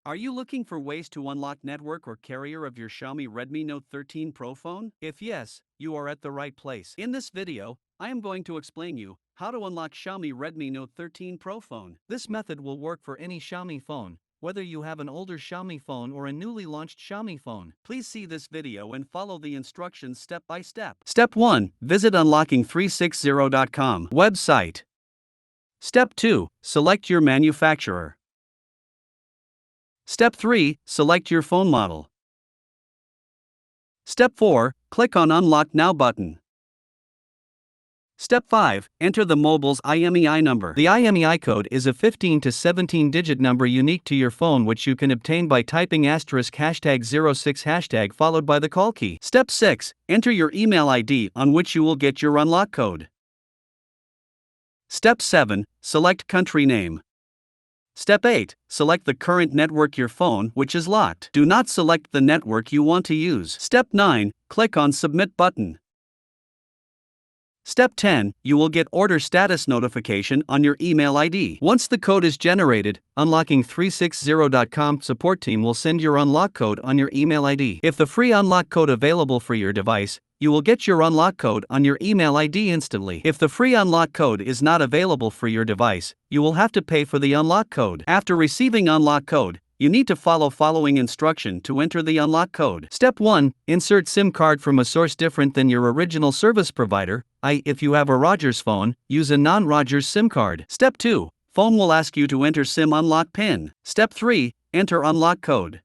Are you looking for ways to unlock network or carrier of your Xiaomi Redmi Note 13 Pro phone? If yes, you are at the right place. In this video, I am going to explain you how to unlock Xiaomi Redmi Note 13 Pro phone. This method will work for any Xiaomi phone, whether you have an older Xiaomi phone or a newly launched Xiaomi phone. Please see this video and follow the instructions step by step. Step 1. Visit unlocking360.com website. Step 2. Select your manufacturer. Step 3. Select your phone model. Step 4. Click on Unlock Now button. Step 5. Enter the mobile's IMEI number. The IMEI code is a 15 to 17-digit number unique to your phone, which you can obtain by typing *#06# followed by the call key. Step 6. Enter your email ID on which you will get your unlock code. Step 7. Select country name. Step 8. Select the current network your phone which is locked. Do not select the network you want to use. Step 9. Click on Submit button. Step 10. You will get order status notification on your email ID. Once the code is generated, unlocking360.com support team will send your unlock code on your email ID. If the free unlock code available for your device, you will get your unlock code on your email ID instantly. If the free unlock code is not available for your device, you will have to pay for the unlock code. After receiving unlock code, you need to follow following instruction to enter the unlock code. Step 1. Insert SIM card from a source different than your original service provider, i.e. if you have a Rogers phone, use a non-Rogers SIM card. Step 2. Phone will ask you to enter SIM unlock PIN. Step 3. Enter unlock code.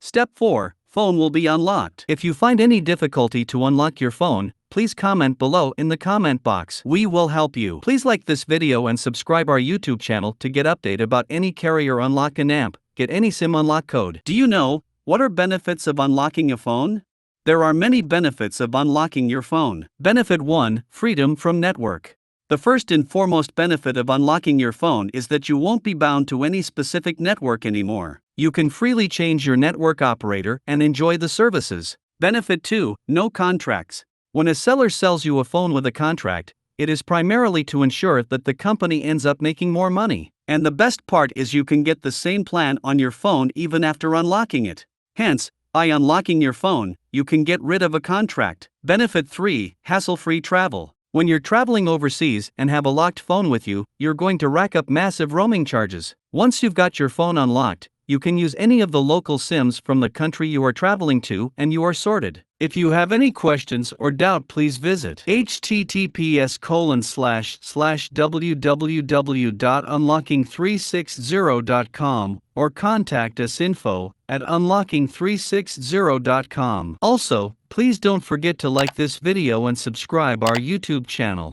Step 4. Phone will be unlocked. If you find any difficulty to unlock your phone, please comment below in the comment box. We will help you. Please like this video and subscribe our YouTube channel to get update about any carrier unlock and amp. Get any SIM unlock code. Do you know what are benefits of unlocking a phone? There are many benefits of unlocking your phone. Benefit 1. Freedom from network. The first and foremost benefit of unlocking your phone is that you won't be bound to any specific network anymore. You can freely change your network operator and enjoy the services. Benefit 2. No contracts. When a seller sells you a phone with a contract, it is primarily to ensure that the company ends up making more money. And the best part is you can get the same plan on your phone even after unlocking it. Hence, by unlocking your phone, you can get rid of a contract. Benefit 3. Hassle-free travel. When you're traveling overseas and have a locked phone with you, you're going to rack up massive roaming charges. Once you've got your phone unlocked, you can use any of the local SIMs from the country you are traveling to and you are sorted. If you have any questions or doubt, please visit https://www.unlocking360.com or contact us info@unlocking360.com. Also, please don't forget to like this video and subscribe our YouTube channel.